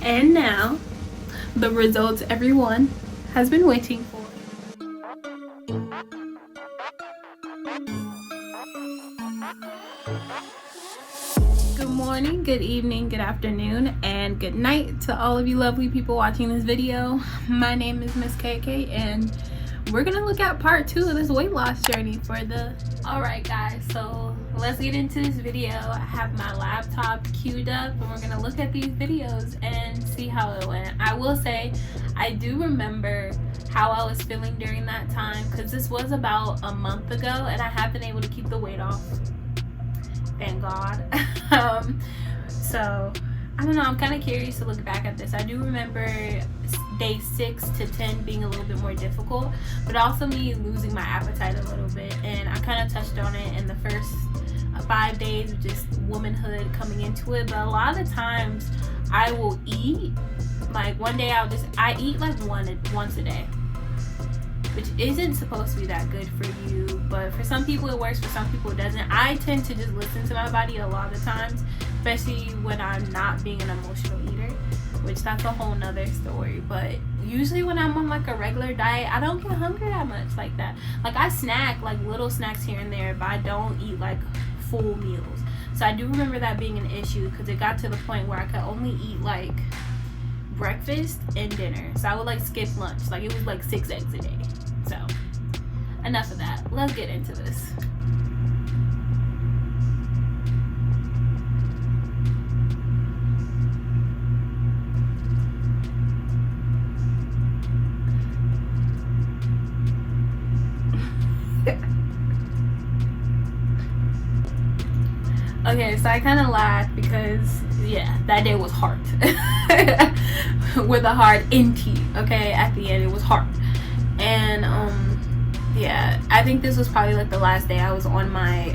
And now, the results everyone has been waiting for. Good morning, good evening, good afternoon, and good night to all of you lovely people watching this video. My name is Miss KK, and we're gonna look at part 2 of this weight loss journey for the... Alright guys, so let's get into this video. I have my laptop queued up and we're gonna look at these videos and see how it went. I will say, I do remember how I was feeling during that time, because this was about a month ago and I have been able to keep the weight off. Thank God. So I don't know, I'm kind of curious to look back at this. I do remember day 6 to 10 being a little bit more difficult, but also me losing my appetite a little bit, and I kind of touched on it in the first 5 days of just womanhood coming into it. But a lot of the times I will eat, like one day I eat like once a day, which isn't supposed to be that good for you, but for some people it works, for some people it doesn't. I tend to just listen to my body a lot of the times, especially when I'm not being an emotional eater, which that's a whole nother story. But usually when I'm on like a regular diet, I don't get hungry that much like that. Like I snack like little snacks here and there, but I don't eat like full meals. So I do remember that being an issue, because it got to the point where I could only eat like breakfast and dinner. So I would like skip lunch. Like it was like 6 eggs a day. So enough of that. Let's get into this. Okay, so I kind of laughed because, yeah, that day was hard. With a hard NT, okay? At the end, it was hard. And, yeah, I think this was probably like the last day I was on my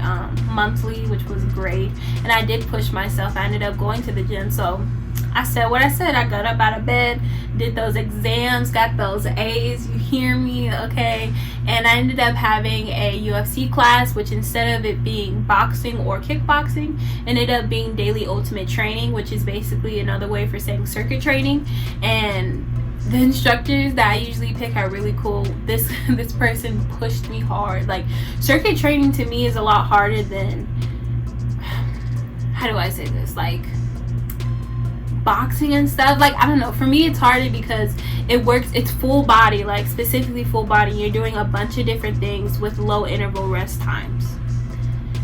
monthly, which was great. And I did push myself. I ended up going to the gym, so I said what I said. I got up out of bed, did those exams, got those A's, you hear me, okay? And I ended up having a UFC class, which instead of it being boxing or kickboxing, ended up being daily ultimate training, which is basically another way for saying circuit training. And the instructors that I usually pick are really cool. This person pushed me hard. Like, circuit training to me is a lot harder than, how do I say this, like boxing and stuff. Like, I don't know, for me it's harder because it works, it's full body, like specifically full body. You're doing a bunch of different things with low interval rest times,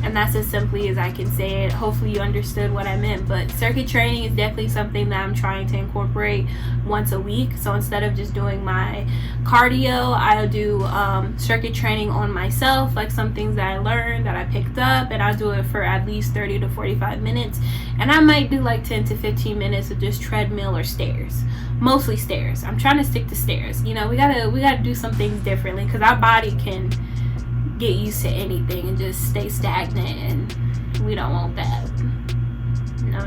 and that's as simply as I can say it. Hopefully you understood what I meant. But circuit training is definitely something that I'm trying to incorporate once a week. So instead of just doing my cardio, I'll do circuit training on myself, like some things that I learned, that I picked up, and I'll do it for at least 30 to 45 minutes. And I might do like 10 to 15 minutes of just treadmill or stairs. Mostly stairs. I'm trying to stick to stairs. You know, we gotta do some things differently, because our body can get used to anything and just stay stagnant, and we don't want that. No.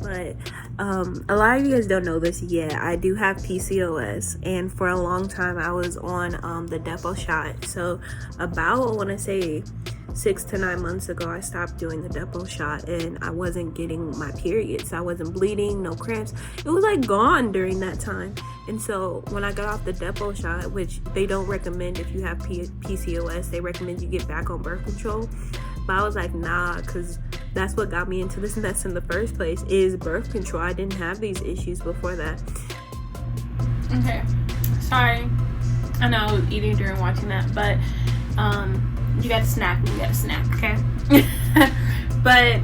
But a lot of you guys don't know this yet. I do have PCOS, and for a long time I was on the depot shot. So about, I want to say 6 to 9 months ago, I stopped doing the depot shot, and I wasn't getting my periods. I wasn't bleeding, no cramps. It was like gone during that time. And so when I got off the depot shot, which they don't recommend if you have PCOS, they recommend you get back on birth control. But I was like, nah, because that's what got me into this mess in the first place, is birth control. I didn't have these issues before that. Okay, sorry. I know I was eating during watching that, but you got to snack when you got to snack, okay? But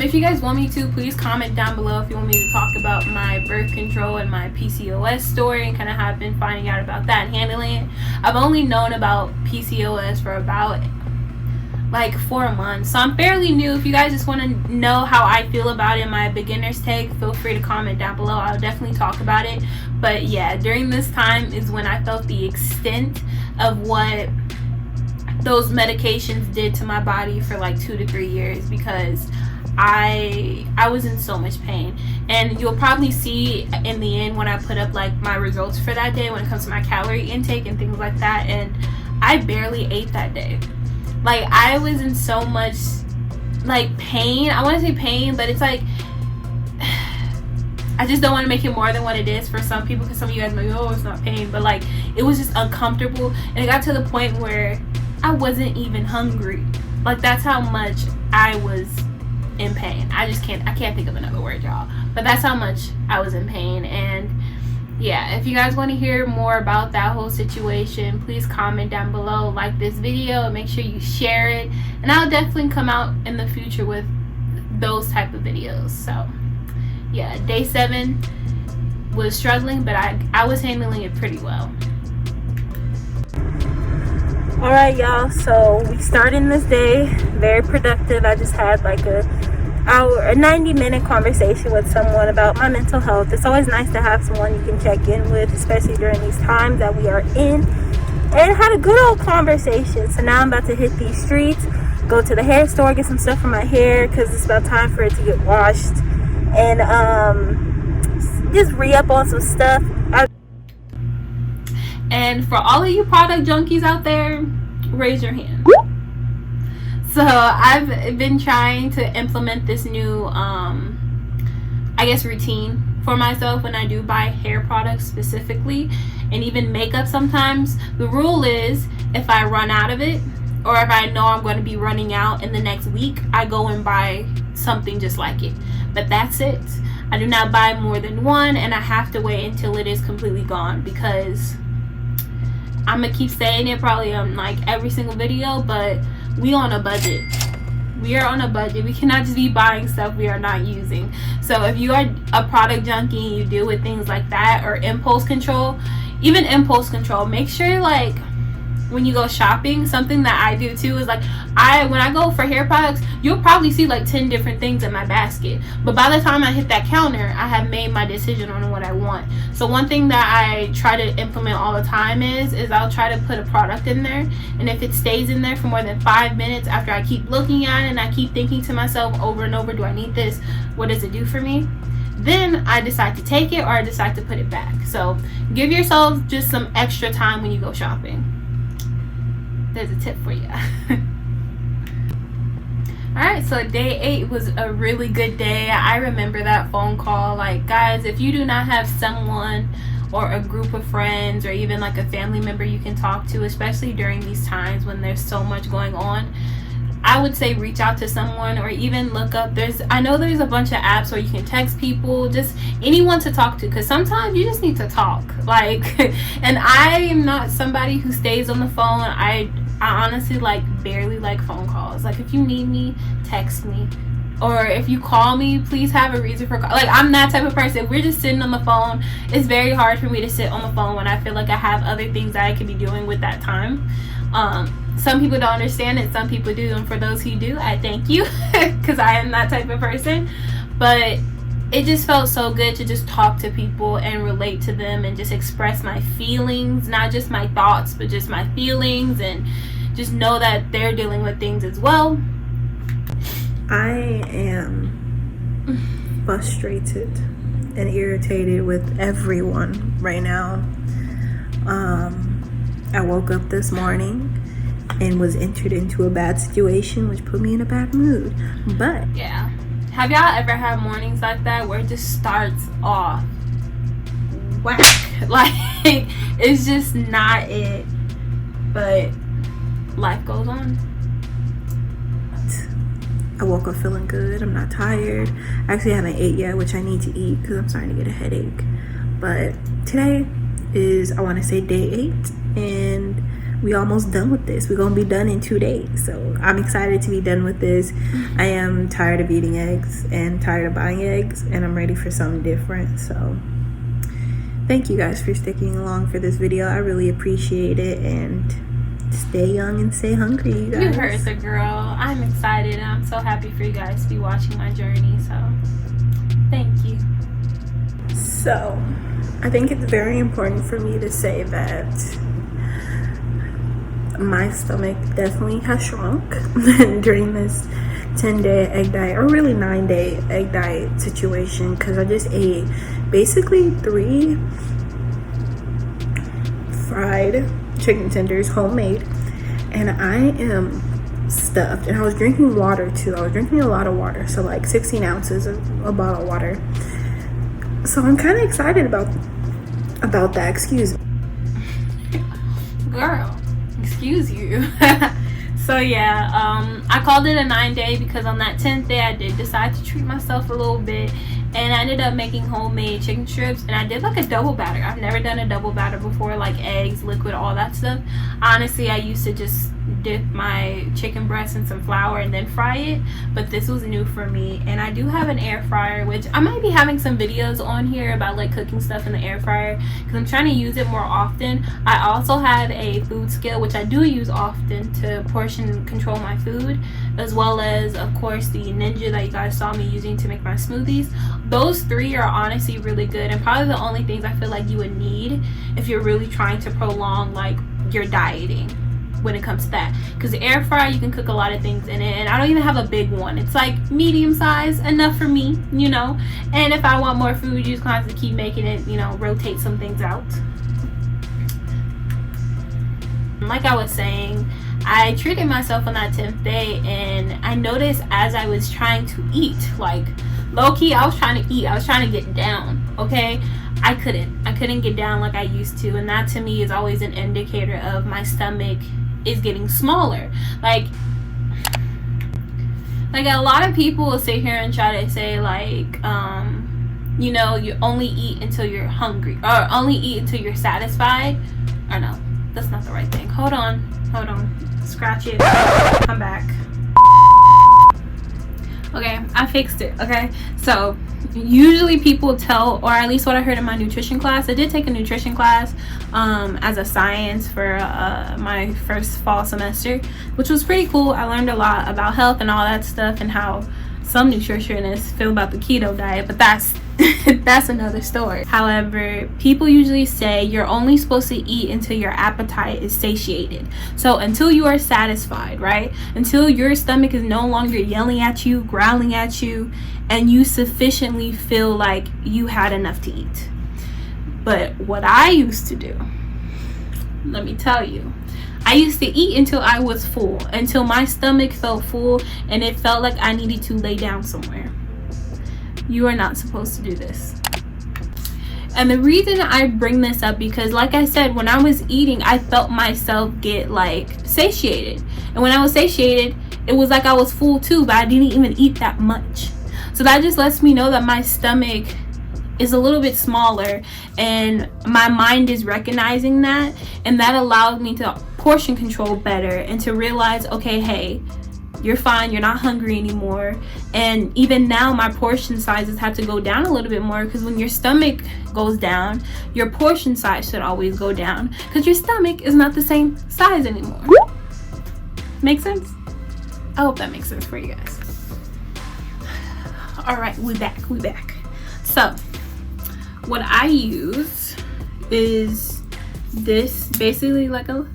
if you guys want me to, please comment down below if you want me to talk about my birth control and my PCOS story, and kind of how I've been finding out about that and handling it. I've only known about PCOS for about like 4 months, so I'm fairly new. If you guys just want to know how I feel about it, my beginner's take, feel free to comment down below. I'll definitely talk about it. But yeah, during this time is when I felt the extent of what those medications did to my body for like 2 to 3 years, because I was in so much pain. And you'll probably see in the end when I put up like my results for that day when it comes to my calorie intake and things like that, and I barely ate that day. Like, I was in so much like pain. I want to say pain, but it's like I just don't want to make it more than what it is for some people, because some of you guys might be like, oh, it's not pain, but like it was just uncomfortable, and it got to the point where I wasn't even hungry. Like that's how much I was in pain. I can't think of another word, y'all, but that's how much I was in pain. And yeah, if you guys want to hear more about that whole situation, please comment down below, like this video, and make sure you share it, and I'll definitely come out in the future with those type of videos. So yeah, day 7 was struggling, but I was handling it pretty well. All right, y'all, so we started this day very productive. I just had like a 90-minute conversation with someone about my mental health. It's always nice to have someone you can check in with, especially during these times that we are in, and had a good old conversation. So now I'm about to hit these streets, go to the hair store, get some stuff for my hair because it's about time for it to get washed, and just re-up on some stuff. And for all of you product junkies out there, raise your hand. So I've been trying to implement this new routine for myself when I do buy hair products specifically, and even makeup sometimes. The rule is, if I run out of it, or if I know I'm going to be running out in the next week, I go and buy something just like it. But that's it. I do not buy more than one, and I have to wait until it is completely gone, because I'm gonna keep saying it probably on like every single video, but we on a budget. We are on a budget. We cannot just be buying stuff we are not using. So if you are a product junkie and you deal with things like that, or impulse control, even impulse control, make sure like when you go shopping, something that I do too is like, when I go for hair products, you'll probably see like 10 different things in my basket, but by the time I hit that counter, I have made my decision on what I want. So one thing that I try to implement all the time is I'll try to put a product in there, and if it stays in there for more than 5 minutes after I keep looking at it and I keep thinking to myself over and over, do I need this? What does it do for me? Then I decide to take it, or I decide to put it back. So give yourself just some extra time when you go shopping. There's a tip for you. Alright, so day 8 was a really good day. I remember that phone call. Like, guys, if you do not have someone or a group of friends or even like a family member you can talk to, especially during these times when there's so much going on, I would say reach out to someone, or even look up. I know there's a bunch of apps where you can text people, just anyone to talk to, because sometimes you just need to talk. Like, and I am not somebody who stays on the phone. I honestly barely like phone calls. Like, if you need me, text me, or if you call me, please have a reason for like, I'm that type of person. If we're just sitting on the phone, it's very hard for me to sit on the phone when I feel like I have other things that I could be doing with that time. Some people don't understand it, some people do, and for those who do, I thank you, because I am that type of person. But it just felt so good to just talk to people and relate to them and just express my feelings, not just my thoughts, but just my feelings, and just know that they're dealing with things as well. I am frustrated and irritated with everyone right now. I woke up this morning and was entered into a bad situation, which put me in a bad mood. But yeah, have y'all ever had mornings like that where it just starts off whack? Like, it's just not it, but life goes on. I woke up feeling good. I'm not tired. I actually haven't ate yet, which I need to eat because I'm starting to get a headache. But today is, I want to say, day 8, and we almost done with this. We're gonna be done in 2 days, so I'm excited to be done with this. I am tired of eating eggs and tired of buying eggs, and I'm ready for something different. So thank you guys for sticking along for this video. I really appreciate it, and stay young and stay hungry, you guys. You heard the girl. I'm excited, and I'm so happy for you guys to be watching my journey, so thank you. So I think it's very important for me to say that my stomach definitely has shrunk during this 10-day egg diet, or really 9-day egg diet situation, because I just ate basically 3 fried chicken tenders, homemade, and I am stuffed. And I was drinking water too. I was drinking a lot of water, so like 16 ounces of a bottle of water. So I'm kind of excited about that. Excuse me. Girl, excuse you. So yeah, I called it a 9-day because on that 10th day I did decide to treat myself a little bit, and I ended up making homemade chicken strips, and I did like a double batter. I've never done a double batter before, like eggs, liquid, all that stuff. Honestly, I used to just dip my chicken breast in some flour and then fry it, but this was new for me. And I do have an air fryer, which I might be having some videos on here about like cooking stuff in the air fryer because I'm trying to use it more often. I also have a food scale, which I do use often to portion control my food, as well as of course the Ninja that you guys saw me using to make my smoothies. Those three are honestly really good, and probably the only things I feel like you would need if you're really trying to prolong like your dieting when it comes to that, because the air fryer you can cook a lot of things in it, and I don't even have a big one. It's like medium size, enough for me, you know. And if I want more food, you just have to keep making it, you know, rotate some things out. Like I was saying, I treated myself on that 10th day, and I noticed as I was trying to eat, like low-key I was trying to eat, I was trying to get down, okay? I couldn't get down like I used to, and that to me is always an indicator of my stomach is getting smaller. Like a lot of people will sit here and try to say like you know, you only eat until you're hungry, or only eat until you're satisfied. Or no, that's not the right thing. Hold on, scratch it, come back. Okay, I fixed it. Okay, so usually people tell, or at least what I heard in my nutrition class, I did take a nutrition class as a science for my first fall semester, which was pretty cool. I learned a lot about health and all that stuff, and how some nutritionists feel about the keto diet, but that's that's another story. However, people usually say you're only supposed to eat until your appetite is satiated. So until you are satisfied, right? Until your stomach is no longer yelling at you, growling at you, and you sufficiently feel like you had enough to eat. But what I used to do, let me tell you, I used to eat until I was full, until my stomach felt full and it felt like I needed to lay down somewhere. You are not supposed to do this. And the reason I bring this up, because like I said, when I was eating, I felt myself get like satiated. And when I was satiated, it was like I was full too, but I didn't even eat that much. So that just lets me know that my stomach is a little bit smaller, and my mind is recognizing that, and that allowed me to portion control better and to realize, okay, hey, you're fine, you're not hungry anymore. And even now my portion sizes have to go down a little bit more, because when your stomach goes down, your portion size should always go down, because your stomach is not the same size anymore. Make sense? I hope that makes sense for you guys. All right, we back. So what I use is this, basically like a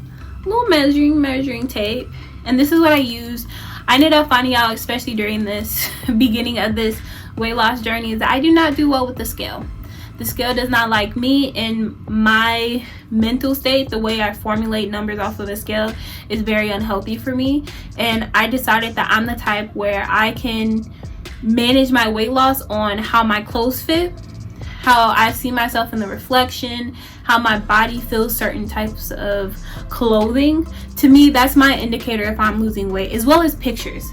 little measuring tape, and this is what I use. I ended up finding out, especially during this beginning of this weight loss journey, is that I do not do well with the scale. The scale does not like me. In my mental state, the way I formulate numbers off of the scale is very unhealthy for me, and I decided that I'm the type where I can manage my weight loss on how my clothes fit, how I see myself in the reflection, how my body feels certain types of clothing. To me, that's my indicator if I'm losing weight, as well as pictures.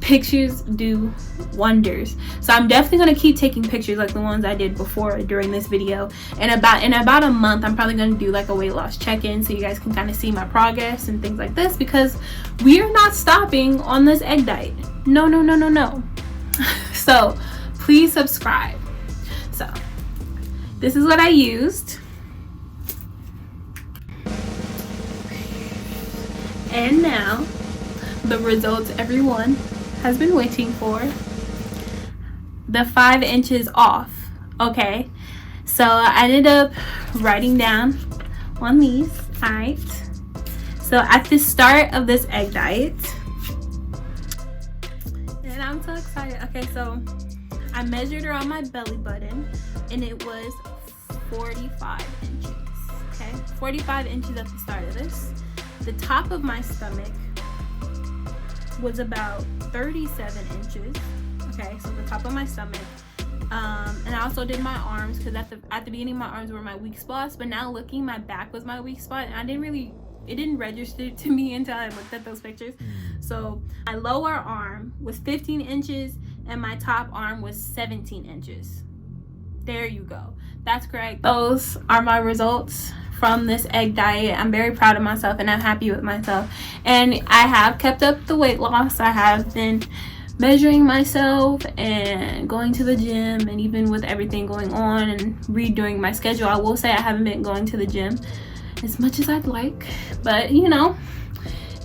Pictures do wonders. So I'm definitely going to keep taking pictures like the ones I did before during this video. And in about a month, I'm probably going to do like a weight loss check-in, so you guys can kind of see my progress and things like this, because we are not stopping on this egg diet. No. So please subscribe. So this is what I used. And now the results everyone has been waiting for. The 5 inches off. Okay, so I ended up writing down on these. Alright, so at the start of this egg diet, and I'm so excited. Okay, so I measured around my belly button, and it was 45 inches. Okay, 45 inches at the start of this. The top of my stomach was about 37 inches. Okay, so the top of my stomach. And I also did my arms, because at the beginning my arms were my weak spots, but now looking, my back was my weak spot, and it didn't register to me until I looked at those pictures. So my lower arm was 15 inches and my top arm was 17 inches. There you go. That's correct. Those are my results from this egg diet. I'm very proud of myself and I'm happy with myself. And I have kept up the weight loss. I have been measuring myself and going to the gym, and even with everything going on and redoing my schedule, I will say I haven't been going to the gym as much as I'd like, but you know,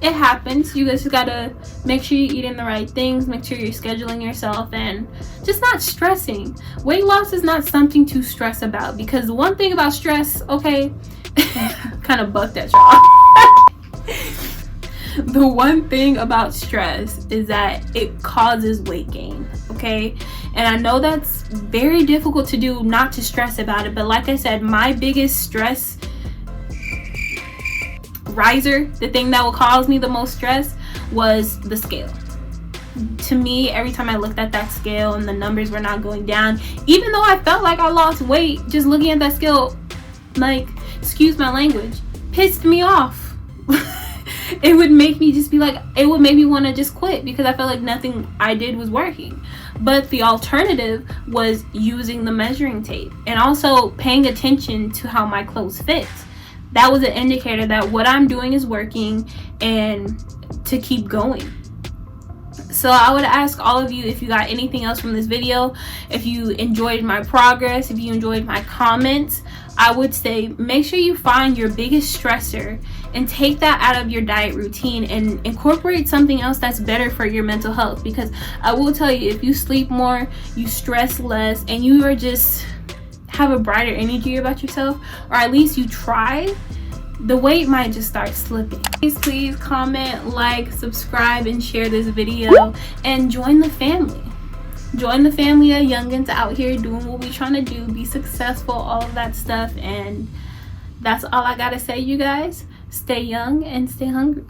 it happens. You guys just gotta make sure you're eating the right things, make sure you're scheduling yourself, and just not stressing. Weight loss is not something to stress about, because one thing about stress, okay, kind of bucked at y'all. The one thing about stress is that it causes weight gain, okay? And I know that's very difficult to do, not to stress about it, but like I said, my biggest stress riser, the thing that will cause me the most stress, was the scale. To me, every time I looked at that scale and the numbers were not going down, even though I felt like I lost weight, just looking at that scale, like, excuse my language, pissed me off. It would make me just be like, it would make me want to just quit, because I felt like nothing I did was working. But the alternative was using the measuring tape and also paying attention to how my clothes fit. That was an indicator that what I'm doing is working and to keep going. So I would ask all of you, if you got anything else from this video, if you enjoyed my progress, if you enjoyed my comments, I would say make sure you find your biggest stressor and take that out of your diet routine and incorporate something else that's better for your mental health. Because I will tell you, if you sleep more, you stress less, and you are just have a brighter energy about yourself, or at least you try, the weight might just start slipping. Please comment, like, subscribe, and share this video, and join the family. Join the family of youngins out here doing what we trying to do, be successful, all of that stuff. And that's all I gotta say, you guys. Stay young and stay hungry.